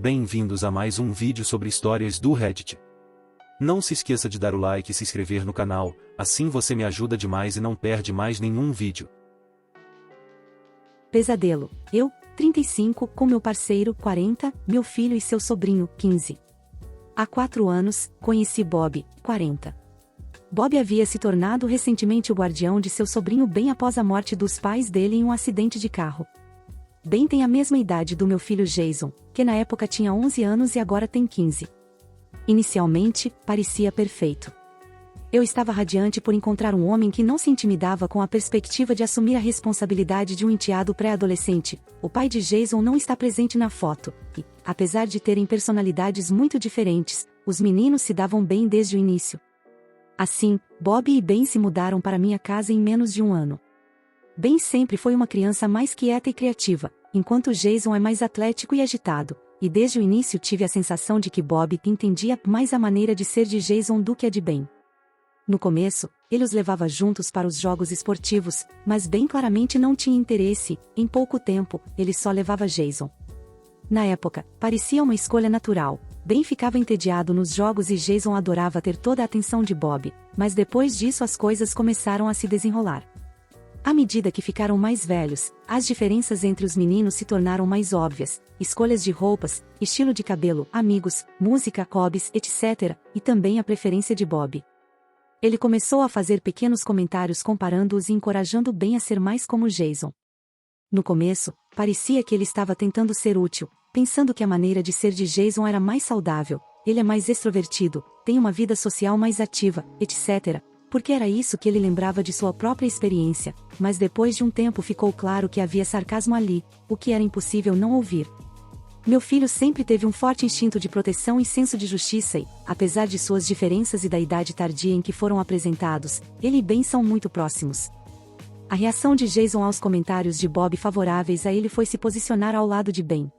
Bem-vindos a mais um vídeo sobre histórias do Reddit. Não se esqueça de dar o like e se inscrever no canal, assim você me ajuda demais e não perde mais nenhum vídeo. Pesadelo. Eu, 35, com meu parceiro, 40, meu filho e seu sobrinho, 15. Há 4 anos, conheci Bob, 40. Bob havia se tornado recentemente o guardião de seu sobrinho bem após a morte dos pais dele em um acidente de carro. Ben tem a mesma idade do meu filho Jason, que na época tinha 11 anos e agora tem 15. Inicialmente, parecia perfeito. Eu estava radiante por encontrar um homem que não se intimidava com a perspectiva de assumir a responsabilidade de um enteado pré-adolescente. O pai de Jason não está presente na foto, e, apesar de terem personalidades muito diferentes, os meninos se davam bem desde o início. Assim, Bob e Ben se mudaram para minha casa em menos de um ano. Ben sempre foi uma criança mais quieta e criativa, enquanto Jason é mais atlético e agitado, e desde o início tive a sensação de que Bob entendia mais a maneira de ser de Jason do que a de Ben. No começo, ele os levava juntos para os jogos esportivos, mas Ben claramente não tinha interesse. Em pouco tempo, ele só levava Jason. Na época, parecia uma escolha natural. Ben ficava entediado nos jogos e Jason adorava ter toda a atenção de Bob, mas depois disso as coisas começaram a se desenrolar. À medida que ficaram mais velhos, as diferenças entre os meninos se tornaram mais óbvias: escolhas de roupas, estilo de cabelo, amigos, música, hobbies, etc., e também a preferência de Bob. Ele começou a fazer pequenos comentários comparando-os e encorajando Ben a ser mais como Jason. No começo, parecia que ele estava tentando ser útil, pensando que a maneira de ser de Jason era mais saudável. Ele é mais extrovertido, tem uma vida social mais ativa, etc., porque era isso que ele lembrava de sua própria experiência, mas depois de um tempo ficou claro que havia sarcasmo ali, o que era impossível não ouvir. Meu filho sempre teve um forte instinto de proteção e senso de justiça e, apesar de suas diferenças e da idade tardia em que foram apresentados, ele e Ben são muito próximos. A reação de Jason aos comentários de Bob favoráveis a ele foi se posicionar ao lado de Ben.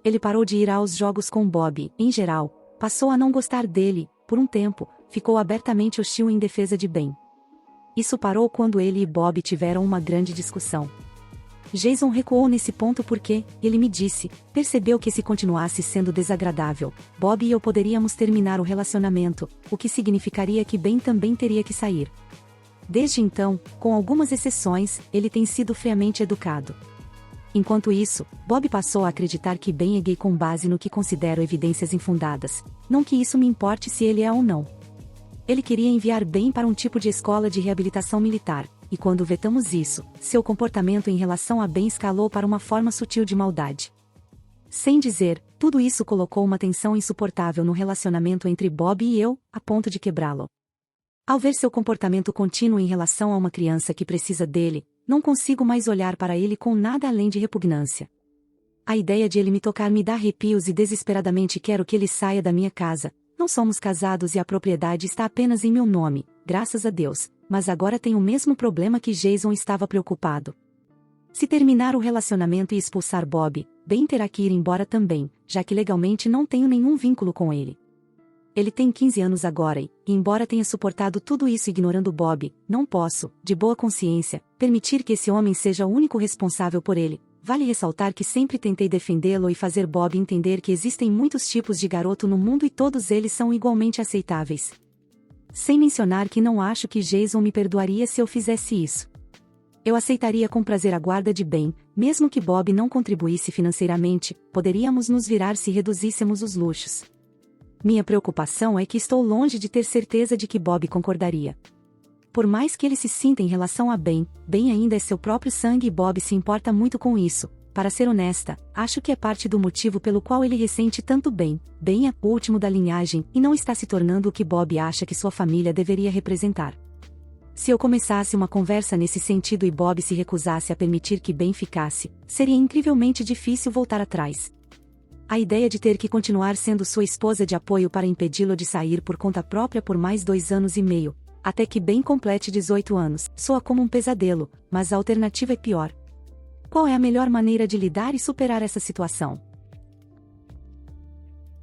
Ele parou de ir aos jogos com Bob, em geral, passou a não gostar dele, por um tempo, ficou abertamente hostil em defesa de Ben. Isso parou quando ele e Bob tiveram uma grande discussão. Jason recuou nesse ponto porque, ele me disse, percebeu que se continuasse sendo desagradável, Bob e eu poderíamos terminar o relacionamento, o que significaria que Ben também teria que sair. Desde então, com algumas exceções, ele tem sido friamente educado. Enquanto isso, Bob passou a acreditar que Ben é gay com base no que considero evidências infundadas, não que isso me importe se ele é ou não. Ele queria enviar Ben para um tipo de escola de reabilitação militar, e quando vetamos isso, seu comportamento em relação a Ben escalou para uma forma sutil de maldade. Sem dizer, tudo isso colocou uma tensão insuportável no relacionamento entre Bob e eu, a ponto de quebrá-lo. Ao ver seu comportamento contínuo em relação a uma criança que precisa dele, não consigo mais olhar para ele com nada além de repugnância. A ideia de ele me tocar me dá arrepios e desesperadamente quero que ele saia da minha casa. Não somos casados e a propriedade está apenas em meu nome, graças a Deus, mas agora tenho o mesmo problema que Jason estava preocupado. Se terminar o relacionamento e expulsar Bob, Ben terá que ir embora também, já que legalmente não tenho nenhum vínculo com ele. Ele tem 15 anos agora e, embora tenha suportado tudo isso ignorando Bob, não posso, de boa consciência, permitir que esse homem seja o único responsável por ele. Vale ressaltar que sempre tentei defendê-lo e fazer Bob entender que existem muitos tipos de garoto no mundo e todos eles são igualmente aceitáveis. Sem mencionar que não acho que Jason me perdoaria se eu fizesse isso. Eu aceitaria com prazer a guarda de Ben, mesmo que Bob não contribuísse financeiramente, poderíamos nos virar se reduzíssemos os luxos. Minha preocupação é que estou longe de ter certeza de que Bob concordaria. Por mais que ele se sinta em relação a Ben, Ben ainda é seu próprio sangue e Bob se importa muito com isso. Para ser honesta, acho que é parte do motivo pelo qual ele ressente tanto Ben. Ben é o último da linhagem e não está se tornando o que Bob acha que sua família deveria representar. Se eu começasse uma conversa nesse sentido e Bob se recusasse a permitir que Ben ficasse, seria incrivelmente difícil voltar atrás. A ideia de ter que continuar sendo sua esposa de apoio para impedi-lo de sair por conta própria por mais 2 anos e meio, até que Ben complete 18 anos, soa como um pesadelo, mas a alternativa é pior. Qual é a melhor maneira de lidar e superar essa situação?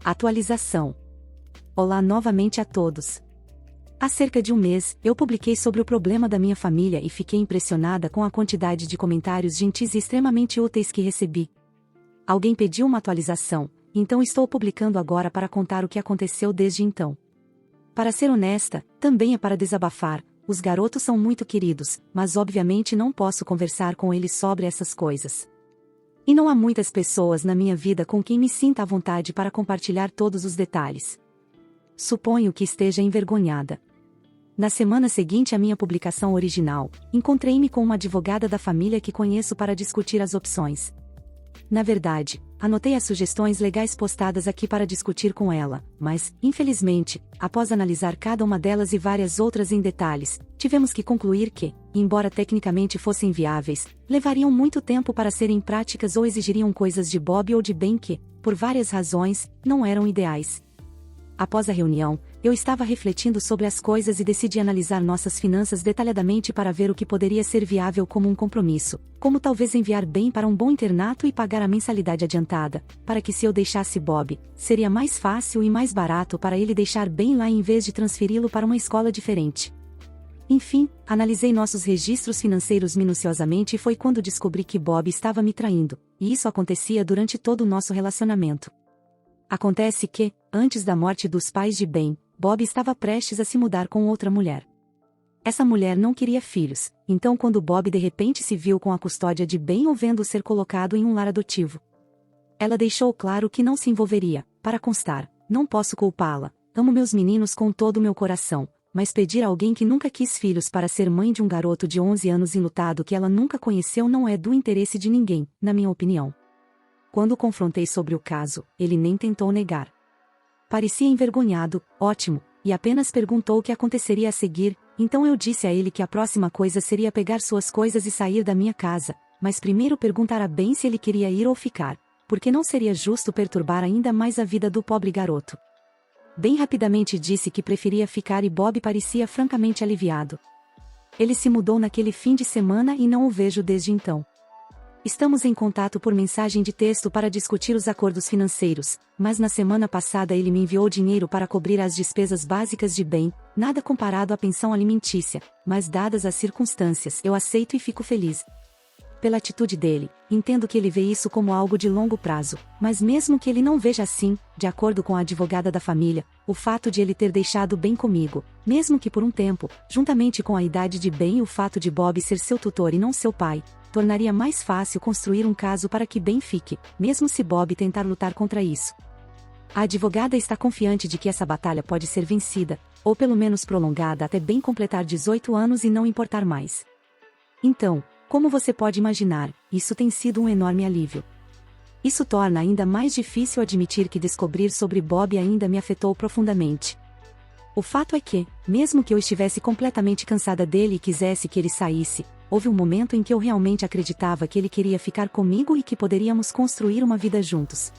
Atualização. Olá novamente a todos. Há cerca de um mês, eu publiquei sobre o problema da minha família e fiquei impressionada com a quantidade de comentários gentis e extremamente úteis que recebi. Alguém pediu uma atualização, então estou publicando agora para contar o que aconteceu desde então. Para ser honesta, também é para desabafar. Os garotos são muito queridos, mas obviamente não posso conversar com eles sobre essas coisas. E não há muitas pessoas na minha vida com quem me sinta à vontade para compartilhar todos os detalhes. Suponho que esteja envergonhada. Na semana seguinte à minha publicação original, encontrei-me com uma advogada da família que conheço para discutir as opções. Na verdade, anotei as sugestões legais postadas aqui para discutir com ela, mas, infelizmente, após analisar cada uma delas e várias outras em detalhes, tivemos que concluir que, embora tecnicamente fossem viáveis, levariam muito tempo para serem práticas ou exigiriam coisas de Bob ou de Ben que, por várias razões, não eram ideais. Após a reunião, eu estava refletindo sobre as coisas e decidi analisar nossas finanças detalhadamente para ver o que poderia ser viável como um compromisso, como talvez enviar Ben para um bom internato e pagar a mensalidade adiantada, para que se eu deixasse Bob, seria mais fácil e mais barato para ele deixar Ben lá em vez de transferi-lo para uma escola diferente. Enfim, analisei nossos registros financeiros minuciosamente e foi quando descobri que Bob estava me traindo, e isso acontecia durante todo o nosso relacionamento. Acontece que, antes da morte dos pais de Ben, Bob estava prestes a se mudar com outra mulher. Essa mulher não queria filhos, então quando Bob de repente se viu com a custódia de Ben ou vendo ser colocado em um lar adotivo, ela deixou claro que não se envolveria. Para constar, não posso culpá-la, amo meus meninos com todo o meu coração, mas pedir a alguém que nunca quis filhos para ser mãe de um garoto de 11 anos enlutado que ela nunca conheceu não é do interesse de ninguém, na minha opinião. Quando o confrontei sobre o caso, ele nem tentou negar. Parecia envergonhado, ótimo, e apenas perguntou o que aconteceria a seguir, então eu disse a ele que a próxima coisa seria pegar suas coisas e sair da minha casa, mas primeiro perguntar a Ben se ele queria ir ou ficar, porque não seria justo perturbar ainda mais a vida do pobre garoto. Ben rapidamente disse que preferia ficar e Bob parecia francamente aliviado. Ele se mudou naquele fim de semana e não o vejo desde então. Estamos em contato por mensagem de texto para discutir os acordos financeiros, mas na semana passada ele me enviou dinheiro para cobrir as despesas básicas de Ben, nada comparado à pensão alimentícia, mas dadas as circunstâncias, eu aceito e fico feliz. Pela atitude dele, entendo que ele vê isso como algo de longo prazo, mas mesmo que ele não veja assim, de acordo com a advogada da família, o fato de ele ter deixado Ben comigo, mesmo que por um tempo, juntamente com a idade de Ben e o fato de Bob ser seu tutor e não seu pai, tornaria mais fácil construir um caso para que Ben fique, mesmo se Bob tentar lutar contra isso. A advogada está confiante de que essa batalha pode ser vencida, ou pelo menos prolongada até Ben completar 18 anos e não importar mais. Então, como você pode imaginar, isso tem sido um enorme alívio. Isso torna ainda mais difícil admitir que descobrir sobre Bob ainda me afetou profundamente. O fato é que, mesmo que eu estivesse completamente cansada dele e quisesse que ele saísse, houve um momento em que eu realmente acreditava que ele queria ficar comigo e que poderíamos construir uma vida juntos.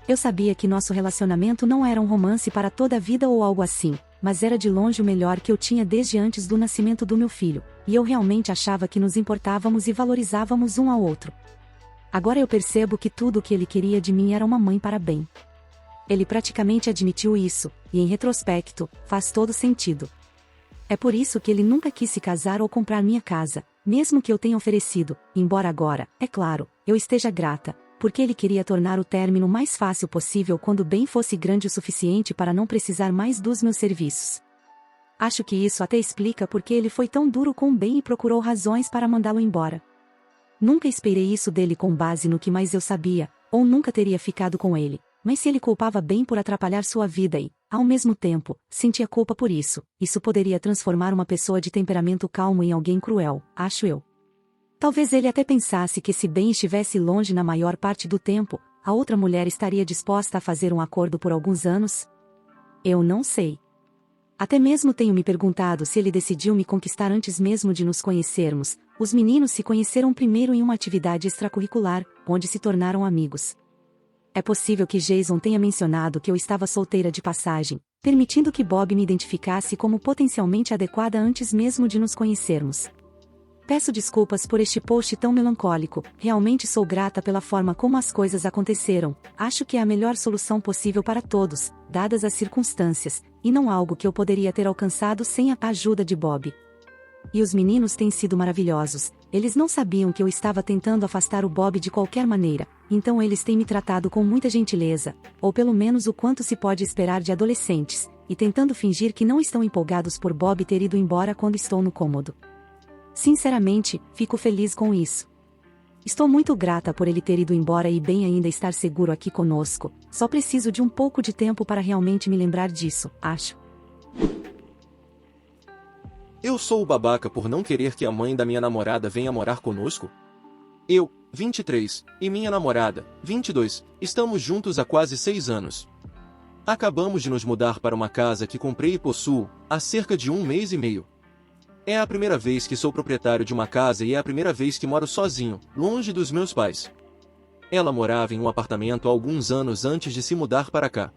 Eu sabia que nosso relacionamento não era um romance para toda a vida ou algo assim, mas era de longe o melhor que eu tinha desde antes do nascimento do meu filho, e eu realmente achava que nos importávamos e valorizávamos um ao outro. Agora eu percebo que tudo o que ele queria de mim era uma mãe para Ben. Ele praticamente admitiu isso, e em retrospecto, faz todo sentido. É por isso que ele nunca quis se casar ou comprar minha casa, mesmo que eu tenha oferecido, embora agora, é claro, eu esteja grata, porque ele queria tornar o término mais fácil possível quando Ben fosse grande o suficiente para não precisar mais dos meus serviços. Acho que isso até explica porque ele foi tão duro com Ben e procurou razões para mandá-lo embora. Nunca esperei isso dele com base no que mais eu sabia, ou nunca teria ficado com ele, mas se ele culpava Ben por atrapalhar sua vida e, ao mesmo tempo, sentia culpa por isso poderia transformar uma pessoa de temperamento calmo em alguém cruel, acho eu. Talvez ele até pensasse que se Ben estivesse longe na maior parte do tempo, a outra mulher estaria disposta a fazer um acordo por alguns anos? Eu não sei. Até mesmo tenho me perguntado se ele decidiu me conquistar antes mesmo de nos conhecermos. Os meninos se conheceram primeiro em uma atividade extracurricular, onde se tornaram amigos. É possível que Jason tenha mencionado que eu estava solteira de passagem, permitindo que Bob me identificasse como potencialmente adequada antes mesmo de nos conhecermos. Peço desculpas por este post tão melancólico, realmente sou grata pela forma como as coisas aconteceram, acho que é a melhor solução possível para todos, dadas as circunstâncias, e não algo que eu poderia ter alcançado sem a ajuda de Bob. E os meninos têm sido maravilhosos, Eles não sabiam que eu estava tentando afastar o Bob de qualquer maneira, então eles têm me tratado com muita gentileza, ou pelo menos o quanto se pode esperar de adolescentes, e tentando fingir que não estão empolgados por Bob ter ido embora quando estou no cômodo. Sinceramente, fico feliz com isso. Estou muito grata por ele ter ido embora e bem ainda estar seguro aqui conosco, só preciso de um pouco de tempo para realmente me lembrar disso, acho. Eu sou o babaca por não querer que a mãe da minha namorada venha morar conosco? Eu, 23, e minha namorada, 22, estamos juntos há quase 6 anos. Acabamos de nos mudar para uma casa que comprei e possuo, há cerca de 1 mês e meio. É a primeira vez que sou proprietário de uma casa e é a primeira vez que moro sozinho, longe dos meus pais. Ela morava em um apartamento há alguns anos antes de se mudar para cá.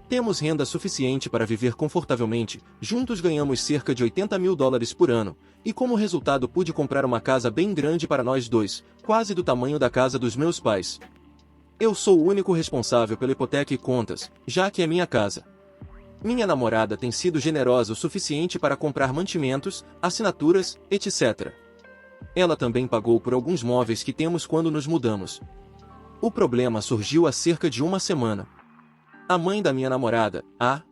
Temos renda suficiente para viver confortavelmente, juntos ganhamos cerca de $80 mil por ano, e como resultado pude comprar uma casa bem grande para nós dois, quase do tamanho da casa dos meus pais. Eu sou o único responsável pela hipoteca e contas, já que é minha casa. Minha namorada tem sido generosa o suficiente para comprar mantimentos, assinaturas, etc. Ela também pagou por alguns móveis que temos quando nos mudamos. O problema surgiu há cerca de 1 semana. A mãe da minha namorada,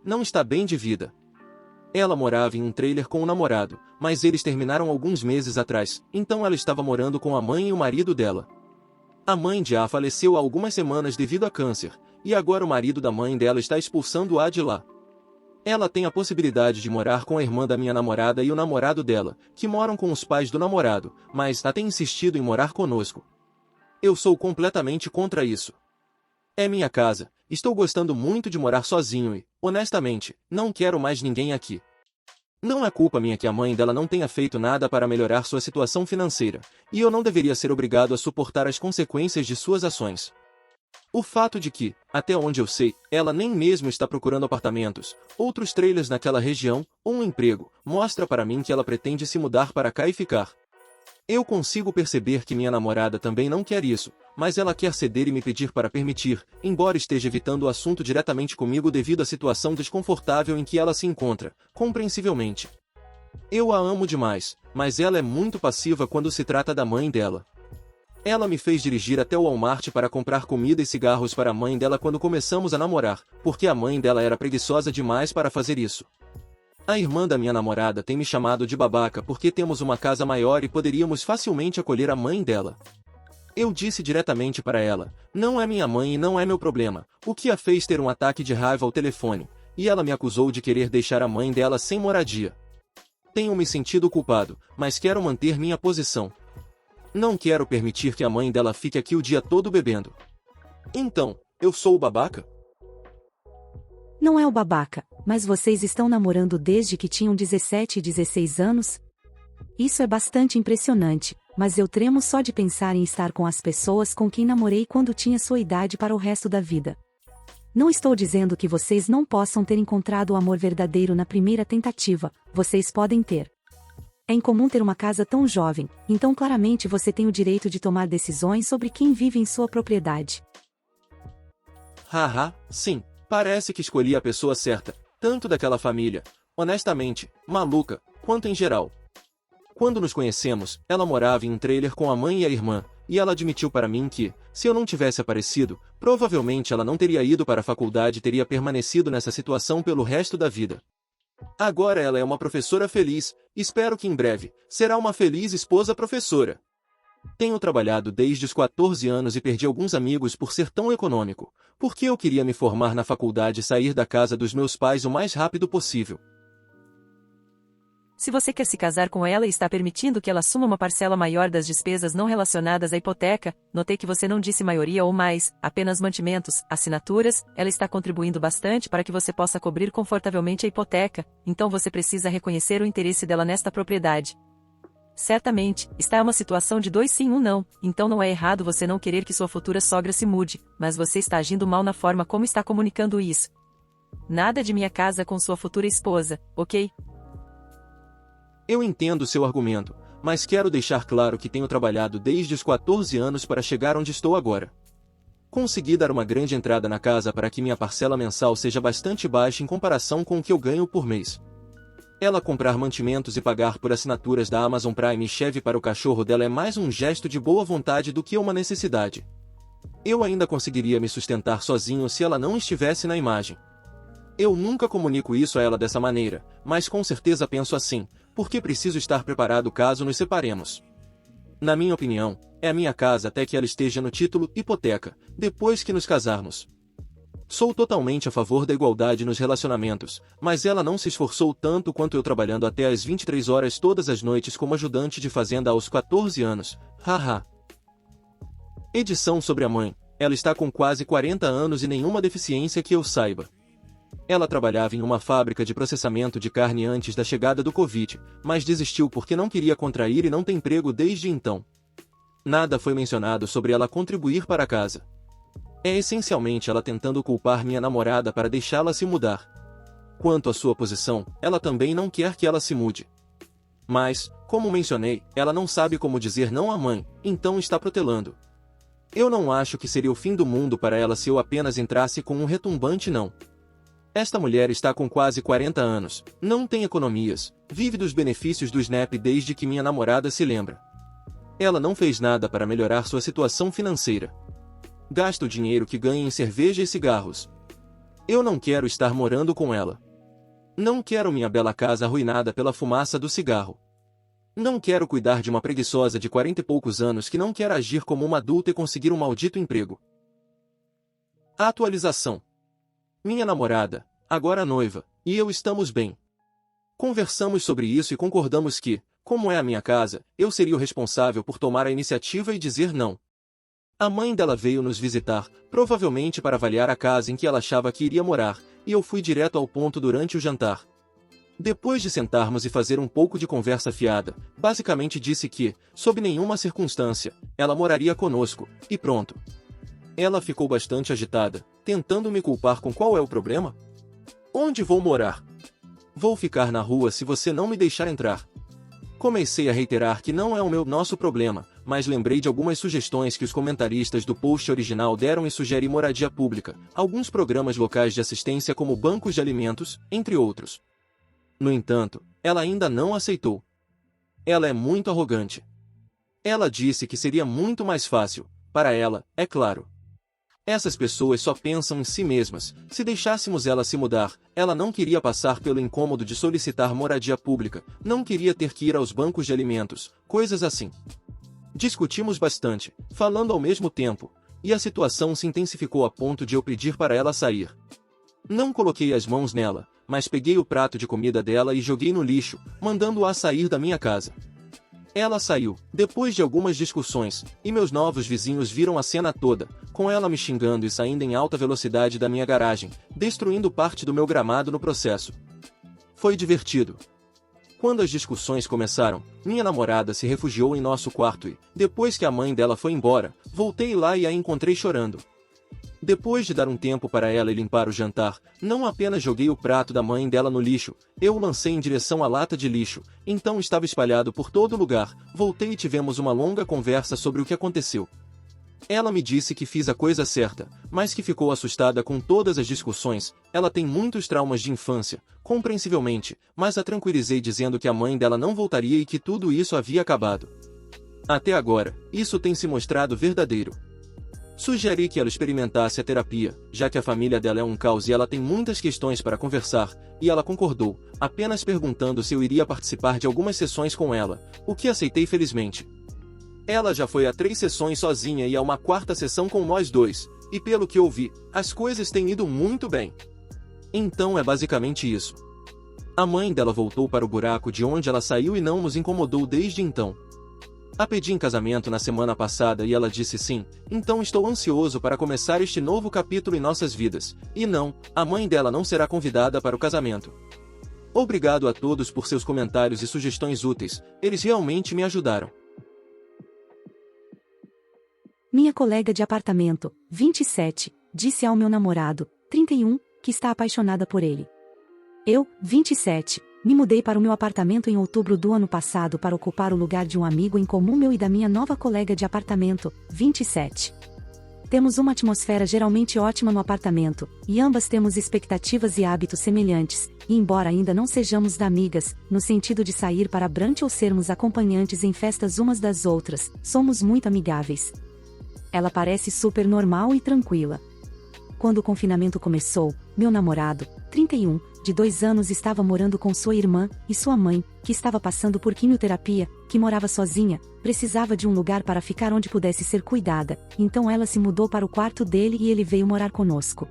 não está bem de vida. Ela morava em um trailer com o namorado, mas eles terminaram alguns meses atrás, então ela estava morando com a mãe e o marido dela. A mãe de A faleceu há algumas semanas devido a câncer, e agora o marido da mãe dela está expulsando A de lá. Ela tem a possibilidade de morar com a irmã da minha namorada e o namorado dela, que moram com os pais do namorado, mas A tem insistido em morar conosco. Eu sou completamente contra isso. É minha casa, estou gostando muito de morar sozinho e, honestamente, não quero mais ninguém aqui. Não é culpa minha que a mãe dela não tenha feito nada para melhorar sua situação financeira, e eu não deveria ser obrigado a suportar as consequências de suas ações. O fato de que, até onde eu sei, ela nem mesmo está procurando apartamentos, outros trailers naquela região, ou um emprego, mostra para mim que ela pretende se mudar para cá e ficar. Eu consigo perceber que minha namorada também não quer isso, mas ela quer ceder e me pedir para permitir, embora esteja evitando o assunto diretamente comigo devido à situação desconfortável em que ela se encontra, compreensivelmente. Eu a amo demais, mas ela é muito passiva quando se trata da mãe dela. Ela me fez dirigir até o Walmart para comprar comida e cigarros para a mãe dela quando começamos a namorar, porque a mãe dela era preguiçosa demais para fazer isso. A irmã da minha namorada tem me chamado de babaca porque temos uma casa maior e poderíamos facilmente acolher a mãe dela. Eu disse diretamente para ela, não é minha mãe e não é meu problema, o que a fez ter um ataque de raiva ao telefone, e ela me acusou de querer deixar a mãe dela sem moradia. Tenho me sentido culpado, mas quero manter minha posição. Não quero permitir que a mãe dela fique aqui o dia todo bebendo. Então, eu sou o babaca? Não é o babaca, mas vocês estão namorando desde que tinham 17 e 16 anos? Isso é bastante impressionante, mas eu tremo só de pensar em estar com as pessoas com quem namorei quando tinha sua idade para o resto da vida. Não estou dizendo que vocês não possam ter encontrado o amor verdadeiro na primeira tentativa, vocês podem ter. É incomum ter uma casa tão jovem, então claramente você tem o direito de tomar decisões sobre quem vive em sua propriedade. Sim, parece que escolhi a pessoa certa, tanto daquela família, honestamente, maluca, quanto em geral. Quando nos conhecemos, ela morava em um trailer com a mãe e a irmã, e ela admitiu para mim que, se eu não tivesse aparecido, provavelmente ela não teria ido para a faculdade e teria permanecido nessa situação pelo resto da vida. Agora ela é uma professora feliz, espero que em breve, será uma feliz esposa professora. Tenho trabalhado desde os 14 anos e perdi alguns amigos por ser tão econômico, porque eu queria me formar na faculdade e sair da casa dos meus pais o mais rápido possível. Se você quer se casar com ela e está permitindo que ela assuma uma parcela maior das despesas não relacionadas à hipoteca, notei que você não disse maioria ou mais, apenas mantimentos, assinaturas, ela está contribuindo bastante para que você possa cobrir confortavelmente a hipoteca, então você precisa reconhecer o interesse dela nesta propriedade. Certamente, está uma situação de 2 sim 1 não, então não é errado você não querer que sua futura sogra se mude, mas você está agindo mal na forma como está comunicando isso. Nada de minha casa com sua futura esposa, ok? Eu entendo seu argumento, mas quero deixar claro que tenho trabalhado desde os 14 anos para chegar onde estou agora. Consegui dar uma grande entrada na casa para que minha parcela mensal seja bastante baixa em comparação com o que eu ganho por mês. Ela comprar mantimentos e pagar por assinaturas da Amazon Prime e Chevy para o cachorro dela é mais um gesto de boa vontade do que uma necessidade. Eu ainda conseguiria me sustentar sozinho se ela não estivesse na imagem. Eu nunca comunico isso a ela dessa maneira, mas com certeza penso assim, porque preciso estar preparado caso nos separemos. Na minha opinião, é a minha casa até que ela esteja no título hipoteca, depois que nos casarmos. Sou totalmente a favor da igualdade nos relacionamentos, mas ela não se esforçou tanto quanto eu trabalhando até às 23 horas todas as noites como ajudante de fazenda aos 14 anos, haha. Edição sobre a mãe. Ela está com quase 40 anos e nenhuma deficiência que eu saiba. Ela trabalhava em uma fábrica de processamento de carne antes da chegada do Covid, mas desistiu porque não queria contrair e não tem emprego desde então. Nada foi mencionado sobre ela contribuir para a casa. É essencialmente ela tentando culpar minha namorada para deixá-la se mudar. Quanto à sua posição, ela também não quer que ela se mude. Mas, como mencionei, ela não sabe como dizer não à mãe, então está protelando. Eu não acho que seria o fim do mundo para ela se eu apenas entrasse com um retumbante não. Esta mulher está com quase 40 anos, não tem economias, vive dos benefícios do Snap desde que minha namorada se lembra. Ela não fez nada para melhorar sua situação financeira. Gasta o dinheiro que ganha em cerveja e cigarros. Eu não quero estar morando com ela. Não quero minha bela casa arruinada pela fumaça do cigarro. Não quero cuidar de uma preguiçosa de 40 e poucos anos que não quer agir como uma adulta e conseguir um maldito emprego. Atualização. Minha namorada, agora noiva, e eu estamos bem. Conversamos sobre isso e concordamos que, como é a minha casa, eu seria o responsável por tomar a iniciativa e dizer não. A mãe dela veio nos visitar, provavelmente para avaliar a casa em que ela achava que iria morar, e eu fui direto ao ponto durante o jantar. Depois de sentarmos e fazer um pouco de conversa fiada, basicamente disse que, sob nenhuma circunstância, ela moraria conosco, e pronto. Ela ficou bastante agitada, tentando me culpar com qual é o problema? Onde vou morar? Vou ficar na rua se você não me deixar entrar. Comecei a reiterar que não é o nosso problema, mas lembrei de algumas sugestões que os comentaristas do post original deram e sugeri moradia pública, alguns programas locais de assistência como bancos de alimentos, entre outros. No entanto, ela ainda não aceitou. Ela é muito arrogante. Ela disse que seria muito mais fácil, para ela, é claro. Essas pessoas só pensam em si mesmas. Se deixássemos ela se mudar, ela não queria passar pelo incômodo de solicitar moradia pública, não queria ter que ir aos bancos de alimentos, coisas assim. Discutimos bastante, falando ao mesmo tempo, e a situação se intensificou a ponto de eu pedir para ela sair. Não coloquei as mãos nela, mas peguei o prato de comida dela e joguei no lixo, mandando-a sair da minha casa. Ela saiu, depois de algumas discussões, e meus novos vizinhos viram a cena toda, com ela me xingando e saindo em alta velocidade da minha garagem, destruindo parte do meu gramado no processo. Foi divertido. Quando as discussões começaram, minha namorada se refugiou em nosso quarto e, depois que a mãe dela foi embora, voltei lá e a encontrei chorando. Depois de dar um tempo para ela limpar o jantar, não apenas joguei o prato da mãe dela no lixo, eu o lancei em direção à lata de lixo, então estava espalhado por todo lugar, voltei e tivemos uma longa conversa sobre o que aconteceu. Ela me disse que fiz a coisa certa, mas que ficou assustada com todas as discussões, ela tem muitos traumas de infância, compreensivelmente, mas a tranquilizei dizendo que a mãe dela não voltaria e que tudo isso havia acabado. Até agora, isso tem se mostrado verdadeiro. Sugeri que ela experimentasse a terapia, já que a família dela é um caos e ela tem muitas questões para conversar, e ela concordou, apenas perguntando se eu iria participar de algumas sessões com ela, o que aceitei felizmente. Ela já foi a 3 sessões sozinha e a uma 4ª sessão com nós dois, e pelo que ouvi, as coisas têm ido muito bem. Então é basicamente isso. A mãe dela voltou para o buraco de onde ela saiu e não nos incomodou desde então. A pedi em casamento na semana passada e ela disse sim, então estou ansioso para começar este novo capítulo em nossas vidas, e não, a mãe dela não será convidada para o casamento. Obrigado a todos por seus comentários e sugestões úteis, eles realmente me ajudaram. Minha colega de apartamento, 27, disse ao meu namorado, 31, que está apaixonada por ele. Eu, 27, me mudei para o meu apartamento em outubro do ano passado para ocupar o lugar de um amigo em comum meu e da minha nova colega de apartamento, 27. Temos uma atmosfera geralmente ótima no apartamento, e ambas temos expectativas e hábitos semelhantes, e embora ainda não sejamos amigas, no sentido de sair para brunch ou sermos acompanhantes em festas umas das outras, somos muito amigáveis. Ela parece super normal e tranquila. Quando o confinamento começou, meu namorado, 31, de 2 anos estava morando com sua irmã, e sua mãe, que estava passando por quimioterapia, que morava sozinha, precisava de um lugar para ficar onde pudesse ser cuidada, então ela se mudou para o quarto dele e ele veio morar conosco.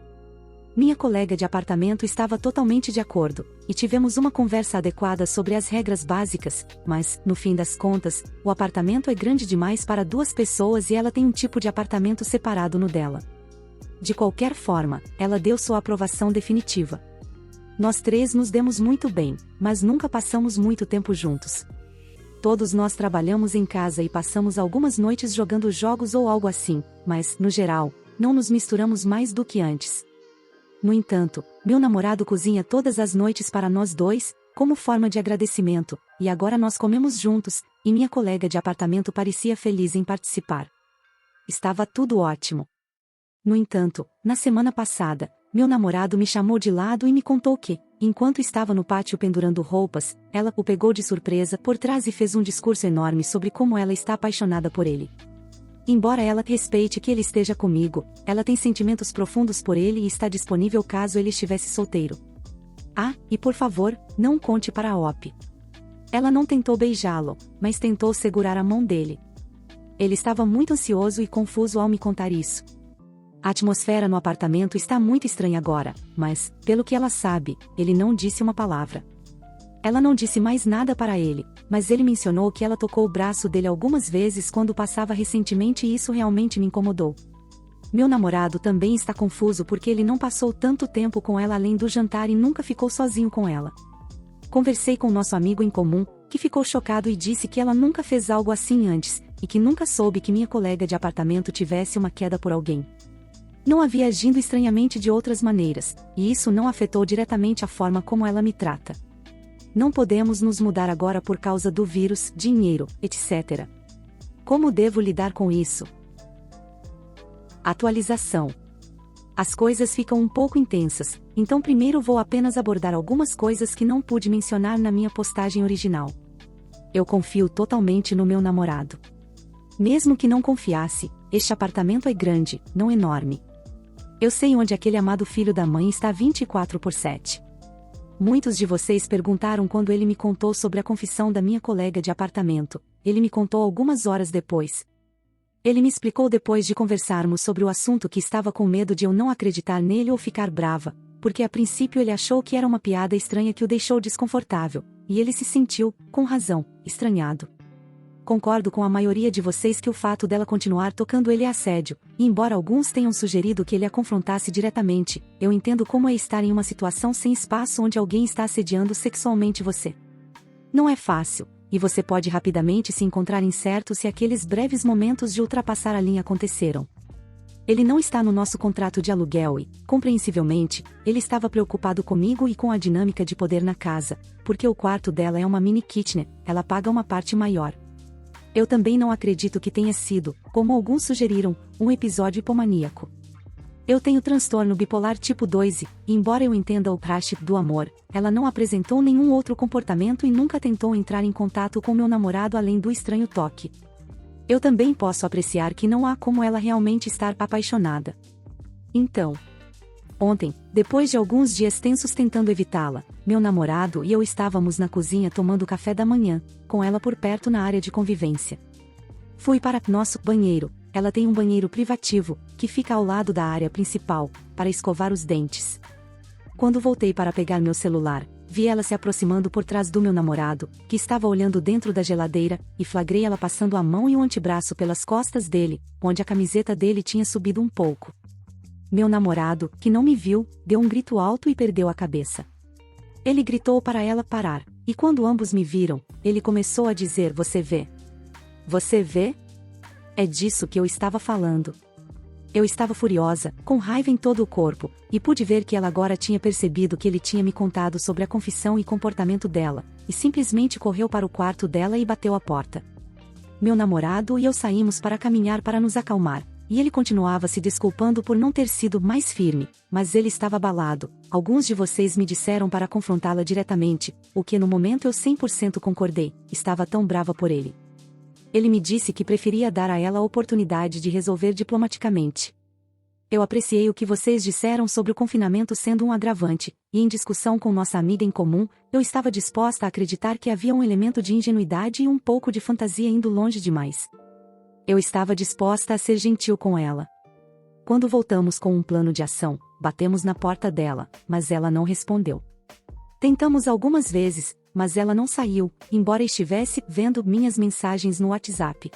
Minha colega de apartamento estava totalmente de acordo, e tivemos uma conversa adequada sobre as regras básicas, mas, no fim das contas, o apartamento é grande demais para 2 pessoas e ela tem um tipo de apartamento separado no dela. De qualquer forma, ela deu sua aprovação definitiva. Nós 3 nos demos muito bem, mas nunca passamos muito tempo juntos. Todos nós trabalhamos em casa e passamos algumas noites jogando jogos ou algo assim, mas, no geral, não nos misturamos mais do que antes. No entanto, meu namorado cozinha todas as noites para nós 2, como forma de agradecimento, e agora nós comemos juntos, e minha colega de apartamento parecia feliz em participar. Estava tudo ótimo. No entanto, na semana passada, meu namorado me chamou de lado e me contou que, enquanto estava no pátio pendurando roupas, ela o pegou de surpresa por trás e fez um discurso enorme sobre como ela está apaixonada por ele. Embora ela respeite que ele esteja comigo, ela tem sentimentos profundos por ele e está disponível caso ele estivesse solteiro. Ah, e por favor, não conte para a Op. Ela não tentou beijá-lo, mas tentou segurar a mão dele. Ele estava muito ansioso e confuso ao me contar isso. A atmosfera no apartamento está muito estranha agora, mas, pelo que ela sabe, ele não disse uma palavra. Ela não disse mais nada para ele, mas ele mencionou que ela tocou o braço dele algumas vezes quando passava recentemente e isso realmente me incomodou. Meu namorado também está confuso porque ele não passou tanto tempo com ela além do jantar e nunca ficou sozinho com ela. Conversei com nosso amigo em comum, que ficou chocado e disse que ela nunca fez algo assim antes, e que nunca soube que minha colega de apartamento tivesse uma queda por alguém. Não havia agindo estranhamente de outras maneiras, e isso não afetou diretamente a forma como ela me trata. Não podemos nos mudar agora por causa do vírus, dinheiro, etc. Como devo lidar com isso? Atualização. As coisas ficam um pouco intensas, então primeiro vou apenas abordar algumas coisas que não pude mencionar na minha postagem original. Eu confio totalmente no meu namorado. Mesmo que não confiasse, este apartamento é grande, não enorme. Eu sei onde aquele amado filho da mãe está 24/7. Muitos de vocês perguntaram quando ele me contou sobre a confissão da minha colega de apartamento. Ele me contou algumas horas depois. Ele me explicou depois de conversarmos sobre o assunto que estava com medo de eu não acreditar nele ou ficar brava, porque a princípio ele achou que era uma piada estranha que o deixou desconfortável, e ele se sentiu, com razão, estranhado. Concordo com a maioria de vocês que o fato dela continuar tocando ele é assédio, e embora alguns tenham sugerido que ele a confrontasse diretamente, eu entendo como é estar em uma situação sem espaço onde alguém está assediando sexualmente você. Não é fácil, e você pode rapidamente se encontrar incerto se aqueles breves momentos de ultrapassar a linha aconteceram. Ele não está no nosso contrato de aluguel e, compreensivelmente, ele estava preocupado comigo e com a dinâmica de poder na casa, porque o quarto dela é uma mini kitchen, ela paga uma parte maior. Eu também não acredito que tenha sido, como alguns sugeriram, um episódio hipomaníaco. Eu tenho transtorno bipolar tipo 2 e, embora eu entenda o crush do amor, ela não apresentou nenhum outro comportamento e nunca tentou entrar em contato com meu namorado além do estranho toque. Eu também posso apreciar que não há como ela realmente estar apaixonada. Então, ontem, depois de alguns dias tensos tentando evitá-la, meu namorado e eu estávamos na cozinha tomando café da manhã, com ela por perto na área de convivência. Fui para nosso banheiro, ela tem um banheiro privativo, que fica ao lado da área principal, para escovar os dentes. Quando voltei para pegar meu celular, vi ela se aproximando por trás do meu namorado, que estava olhando dentro da geladeira, e flagrei ela passando a mão e o antebraço pelas costas dele, onde a camiseta dele tinha subido um pouco. Meu namorado, que não me viu, deu um grito alto e perdeu a cabeça. Ele gritou para ela parar, e quando ambos me viram, ele começou a dizer: "Você vê? Você vê? É disso que eu estava falando." Eu estava furiosa, com raiva em todo o corpo, e pude ver que ela agora tinha percebido que ele tinha me contado sobre a confissão e comportamento dela, e simplesmente correu para o quarto dela e bateu a porta. Meu namorado e eu saímos para caminhar para nos acalmar, e ele continuava se desculpando por não ter sido mais firme, mas ele estava abalado. Alguns de vocês me disseram para confrontá-la diretamente, o que no momento eu 100% concordei, estava tão brava por ele. Ele me disse que preferia dar a ela a oportunidade de resolver diplomaticamente. Eu apreciei o que vocês disseram sobre o confinamento sendo um agravante, e em discussão com nossa amiga em comum, eu estava disposta a acreditar que havia um elemento de ingenuidade e um pouco de fantasia indo longe demais. Eu estava disposta a ser gentil com ela. Quando voltamos com um plano de ação, batemos na porta dela, mas ela não respondeu. Tentamos algumas vezes, mas ela não saiu, embora estivesse vendo minhas mensagens no WhatsApp.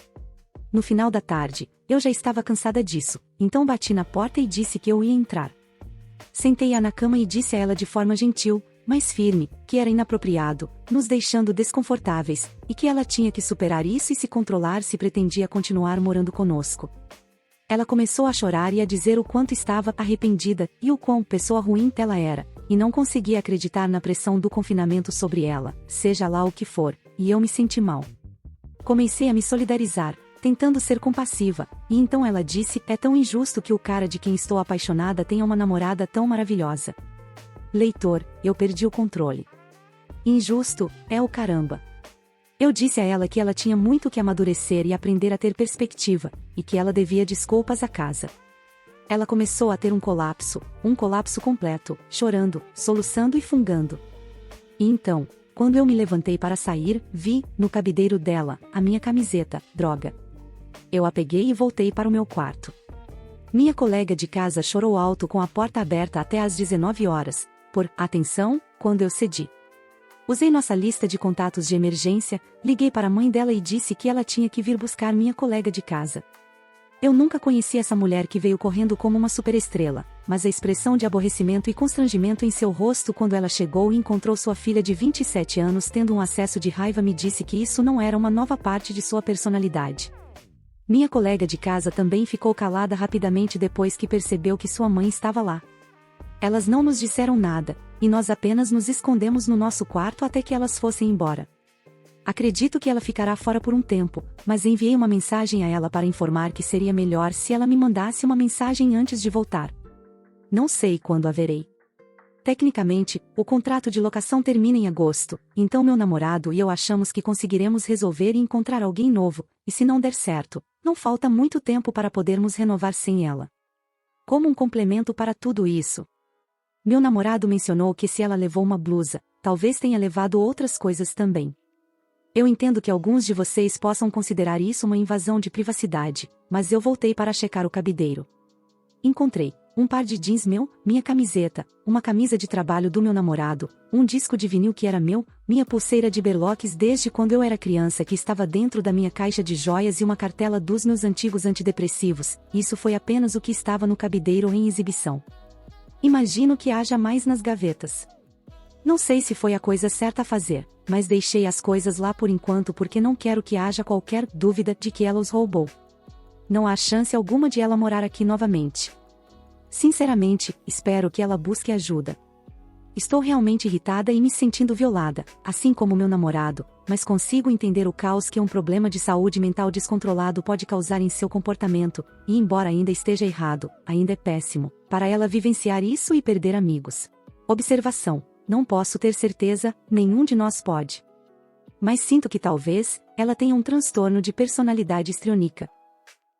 No final da tarde, eu já estava cansada disso, então bati na porta e disse que eu ia entrar. Sentei-a na cama e disse a ela de forma gentil, mas firme, que era inapropriado, nos deixando desconfortáveis, e que ela tinha que superar isso e se controlar se pretendia continuar morando conosco. Ela começou a chorar e a dizer o quanto estava arrependida e o quão pessoa ruim ela era, e não conseguia acreditar na pressão do confinamento sobre ela, seja lá o que for, e eu me senti mal. Comecei a me solidarizar, tentando ser compassiva, e então ela disse: é tão injusto que o cara de quem estou apaixonada tenha uma namorada tão maravilhosa. Leitor, eu perdi o controle. Injusto, é o caramba. Eu disse a ela que ela tinha muito que amadurecer e aprender a ter perspectiva, e que ela devia desculpas à casa. Ela começou a ter um colapso completo, chorando, soluçando e fungando. E então, quando eu me levantei para sair, vi, no cabideiro dela, a minha camiseta, droga. Eu a peguei e voltei para o meu quarto. Minha colega de casa chorou alto com a porta aberta até às 19 horas, por atenção, quando eu cedi. Usei nossa lista de contatos de emergência, liguei para a mãe dela e disse que ela tinha que vir buscar minha colega de casa. Eu nunca conheci essa mulher que veio correndo como uma superestrela, mas a expressão de aborrecimento e constrangimento em seu rosto quando ela chegou e encontrou sua filha de 27 anos tendo um acesso de raiva me disse que isso não era uma nova parte de sua personalidade. Minha colega de casa também ficou calada rapidamente depois que percebeu que sua mãe estava lá. Elas não nos disseram nada, e nós apenas nos escondemos no nosso quarto até que elas fossem embora. Acredito que ela ficará fora por um tempo, mas enviei uma mensagem a ela para informar que seria melhor se ela me mandasse uma mensagem antes de voltar. Não sei quando a verei. Tecnicamente, o contrato de locação termina em agosto, então meu namorado e eu achamos que conseguiremos resolver e encontrar alguém novo, e se não der certo, não falta muito tempo para podermos renovar sem ela. Como um complemento para tudo isso, meu namorado mencionou que se ela levou uma blusa, talvez tenha levado outras coisas também. Eu entendo que alguns de vocês possam considerar isso uma invasão de privacidade, mas eu voltei para checar o cabideiro. Encontrei um par de jeans meu, minha camiseta, uma camisa de trabalho do meu namorado, um disco de vinil que era meu, minha pulseira de berloques desde quando eu era criança que estava dentro da minha caixa de joias e uma cartela dos meus antigos antidepressivos. Isso foi apenas o que estava no cabideiro em exibição. Imagino que haja mais nas gavetas. Não sei se foi a coisa certa a fazer, mas deixei as coisas lá por enquanto porque não quero que haja qualquer dúvida de que ela os roubou. Não há chance alguma de ela morar aqui novamente. Sinceramente, espero que ela busque ajuda. Estou realmente irritada e me sentindo violada, assim como meu namorado, mas consigo entender o caos que um problema de saúde mental descontrolado pode causar em seu comportamento, e embora ainda esteja errado, ainda é péssimo, para ela vivenciar isso e perder amigos. Observação: não posso ter certeza, nenhum de nós pode. Mas sinto que talvez, ela tenha um transtorno de personalidade histriônica.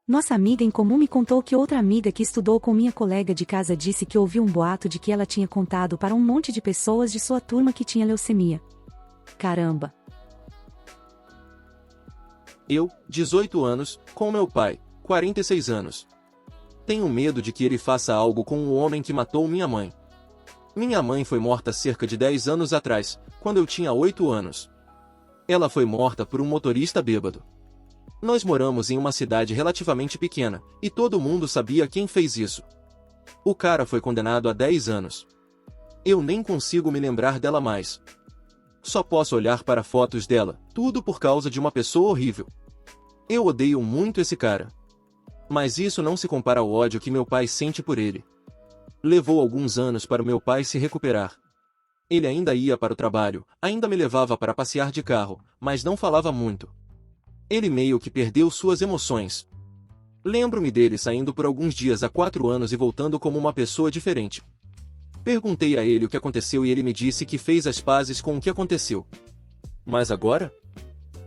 Nossa amiga em comum me contou que outra amiga que estudou com minha colega de casa disse que ouviu um boato de que ela tinha contado para um monte de pessoas de sua turma que tinha leucemia. Caramba! Eu, 18 anos, com meu pai, 46 anos. Tenho medo de que ele faça algo com o homem que matou minha mãe. Minha mãe foi morta cerca de 10 anos atrás, quando eu tinha 8 anos. Ela foi morta por um motorista bêbado. Nós moramos em uma cidade relativamente pequena, e todo mundo sabia quem fez isso. O cara foi condenado a 10 anos. Eu nem consigo me lembrar dela mais. Só posso olhar para fotos dela, tudo por causa de uma pessoa horrível. Eu odeio muito esse cara. Mas isso não se compara ao ódio que meu pai sente por ele. Levou alguns anos para o meu pai se recuperar. Ele ainda ia para o trabalho, ainda me levava para passear de carro, mas não falava muito. Ele meio que perdeu suas emoções. Lembro-me dele saindo por alguns dias há 4 anos e voltando como uma pessoa diferente. Perguntei a ele o que aconteceu e ele me disse que fez as pazes com o que aconteceu. Mas agora?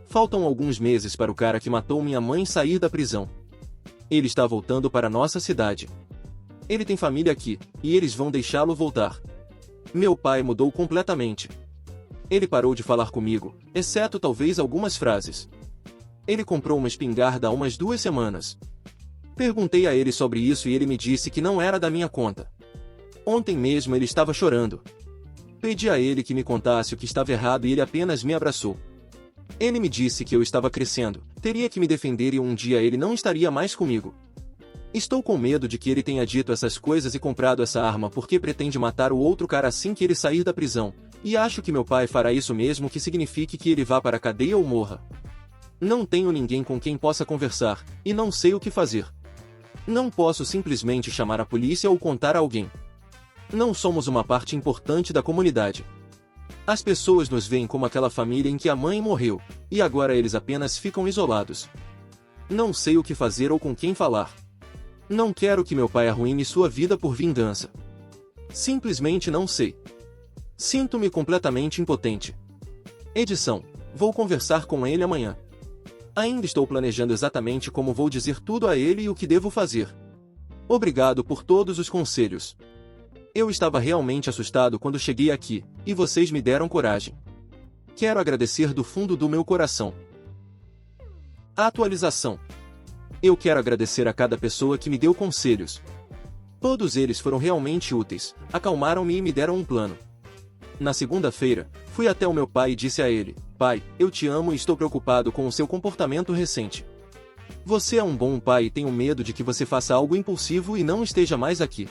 Faltam alguns meses para o cara que matou minha mãe sair da prisão. Ele está voltando para nossa cidade. Ele tem família aqui, e eles vão deixá-lo voltar. Meu pai mudou completamente. Ele parou de falar comigo, exceto talvez algumas frases. Ele comprou uma espingarda há umas 2 semanas. Perguntei a ele sobre isso e ele me disse que não era da minha conta. Ontem mesmo ele estava chorando. Pedi a ele que me contasse o que estava errado e ele apenas me abraçou. Ele me disse que eu estava crescendo, teria que me defender e um dia ele não estaria mais comigo. Estou com medo de que ele tenha dito essas coisas e comprado essa arma porque pretende matar o outro cara assim que ele sair da prisão, e acho que meu pai fará isso mesmo que signifique que ele vá para a cadeia ou morra. Não tenho ninguém com quem possa conversar, e não sei o que fazer. Não posso simplesmente chamar a polícia ou contar a alguém. Não somos uma parte importante da comunidade. As pessoas nos veem como aquela família em que a mãe morreu, e agora eles apenas ficam isolados. Não sei o que fazer ou com quem falar. Não quero que meu pai arruine sua vida por vingança. Simplesmente não sei. Sinto-me completamente impotente. Edição: vou conversar com ele amanhã. Ainda estou planejando exatamente como vou dizer tudo a ele e o que devo fazer. Obrigado por todos os conselhos. Eu estava realmente assustado quando cheguei aqui, e vocês me deram coragem. Quero agradecer do fundo do meu coração. Atualização. Eu quero agradecer a cada pessoa que me deu conselhos. Todos eles foram realmente úteis, acalmaram-me e me deram um plano. Na segunda-feira, fui até o meu pai e disse a ele: Pai, eu te amo e estou preocupado com o seu comportamento recente. Você é um bom pai e tenho medo de que você faça algo impulsivo e não esteja mais aqui.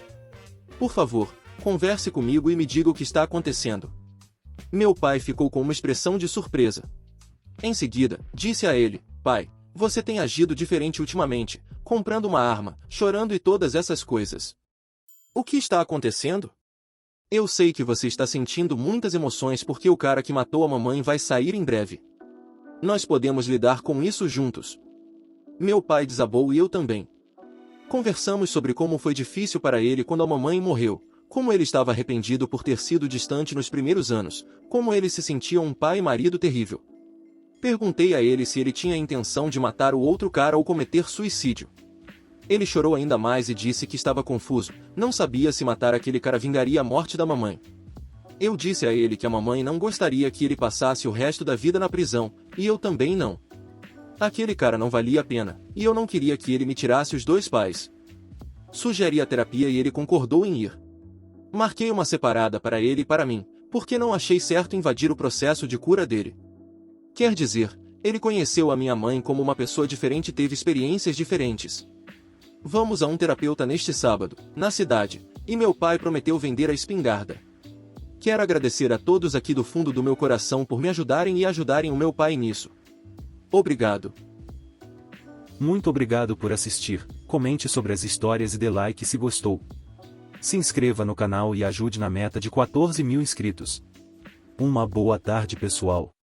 Por favor, converse comigo e me diga o que está acontecendo. Meu pai ficou com uma expressão de surpresa. Em seguida, disse a ele: Pai, você tem agido diferente ultimamente, comprando uma arma, chorando e todas essas coisas. O que está acontecendo? Eu sei que você está sentindo muitas emoções porque o cara que matou a mamãe vai sair em breve. Nós podemos lidar com isso juntos. Meu pai desabou e eu também. Conversamos sobre como foi difícil para ele quando a mamãe morreu, como ele estava arrependido por ter sido distante nos primeiros anos, como ele se sentia um pai e marido terrível. Perguntei a ele se ele tinha a intenção de matar o outro cara ou cometer suicídio. Ele chorou ainda mais e disse que estava confuso, não sabia se matar aquele cara vingaria a morte da mamãe. Eu disse a ele que a mamãe não gostaria que ele passasse o resto da vida na prisão, e eu também não. Aquele cara não valia a pena, e eu não queria que ele me tirasse os 2 pais. Sugeri a terapia e ele concordou em ir. Marquei uma separada para ele e para mim, porque não achei certo invadir o processo de cura dele. Quer dizer, ele conheceu a minha mãe como uma pessoa diferente e teve experiências diferentes. Vamos a um terapeuta neste sábado, na cidade, e meu pai prometeu vender a espingarda. Quero agradecer a todos aqui do fundo do meu coração por me ajudarem e ajudarem o meu pai nisso. Obrigado. Muito obrigado por assistir, comente sobre as histórias e dê like se gostou. Se inscreva no canal e ajude na meta de 14.000 inscritos. Uma boa tarde pessoal.